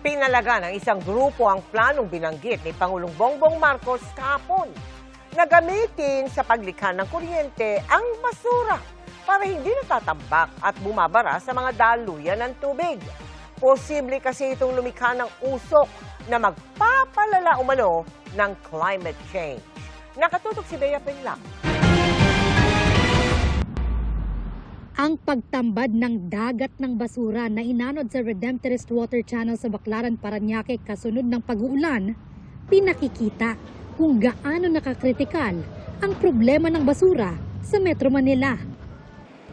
Pinalaga ng isang grupo ang planong binanggit ni Pangulong Bongbong Marcos kahapon na gamitin sa paglikha ng kuryente ang basura para hindi natatambak at bumabara sa mga daluyan ng tubig. Posible kasi itong lumikha ng usok na magpapalala umano ng climate change. Nakatutok si Bea Pinlac. Ang pagtambad ng dagat ng basura na inanod sa Redemptorist Water Channel sa Baclaran, Parañaque kasunod ng pag-uulan, pinakikita kung gaano nakakritikal ang problema ng basura sa Metro Manila.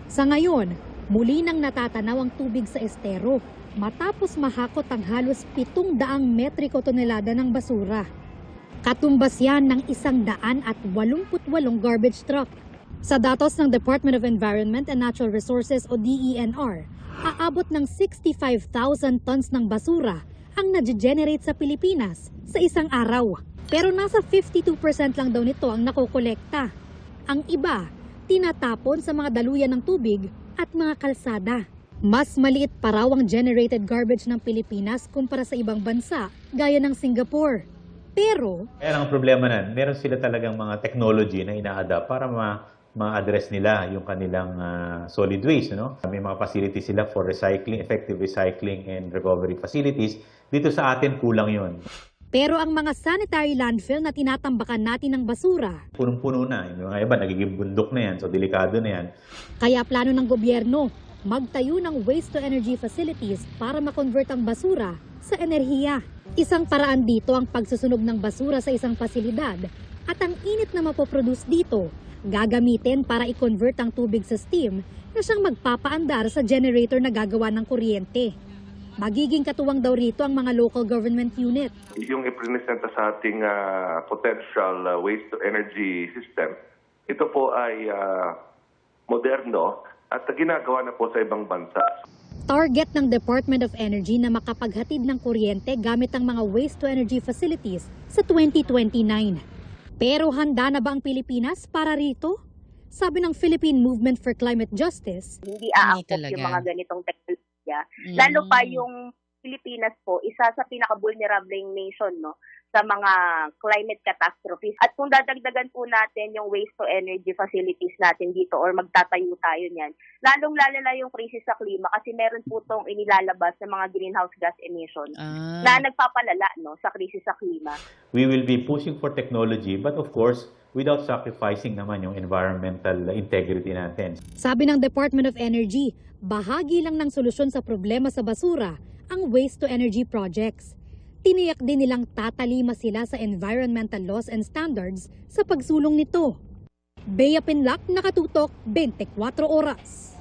Sa ngayon, muli nang natatanaw ang tubig sa estero matapos mahakot ang halos 700 metriko tonelada ng basura. Katumbas yan ng 188 garbage truck. Sa datos ng Department of Environment and Natural Resources o DENR, aabot ng 65,000 tons ng basura ang nage-generate sa Pilipinas sa isang araw. Pero nasa 52% lang daw nito ang nakokolekta. Ang iba, tinatapon sa mga daluyan ng tubig at mga kalsada. Mas maliit pa raw ang generated garbage ng Pilipinas kumpara sa ibang bansa, gaya ng Singapore. Pero kaya ang problema na, meron sila talagang mga technology na ina-adapt para ma-address nila yung kanilang solid waste. No? May mga facilities sila for recycling, effective recycling and recovery facilities. Dito sa atin, kulang yon. Pero ang mga sanitary landfill na tinatambakan natin ng basura, Punong-puno na. Yung mga iba, nagiging bundok na yan. So, delikado na yan. kaya plano ng gobyerno magtayo ng waste-to-energy facilities para ma-convert ang basura sa enerhiya. Isang paraan dito ang pagsusunog ng basura sa isang pasilidad at ang init na mapoproduce dito gagamitin para i-convert ang tubig sa steam na siyang magpapaandar sa generator na gagawa ng kuryente. Magiging katuwang daw rito ang mga local government unit. Yung ipresenta sa ating potential waste-to-energy system, ito po ay moderno at ginagawa na po sa ibang bansa. Target ng Department of Energy na makapaghatid ng kuryente gamit ang mga waste-to-energy facilities sa 2029. Pero handa na ba ang Pilipinas para rito? Sabi ng Philippine Movement for Climate Justice, hindi aangkop yung mga ganitong teknolohiya. Lalo pa yung Pilipinas po, isa sa pinaka-vulnerable nation no, sa mga climate catastrophes. At kung dadagdagan po natin yung waste-to-energy facilities natin dito or magtatayo tayo niyan, lalong-lalo na yung krisis sa klima kasi meron po itong inilalabas sa mga greenhouse gas emissions na nagpapalala no, sa krisis sa klima. We will be pushing for technology, but of course, without sacrificing naman yung environmental integrity natin. sabi ng Department of Energy, bahagi lang ng solusyon sa problema sa basura ang waste-to-energy projects. Tiniyak din nilang tatalima sila sa environmental laws and standards sa pagsulong nito. Bea Pinlac, Nakatutok, 24 Oras.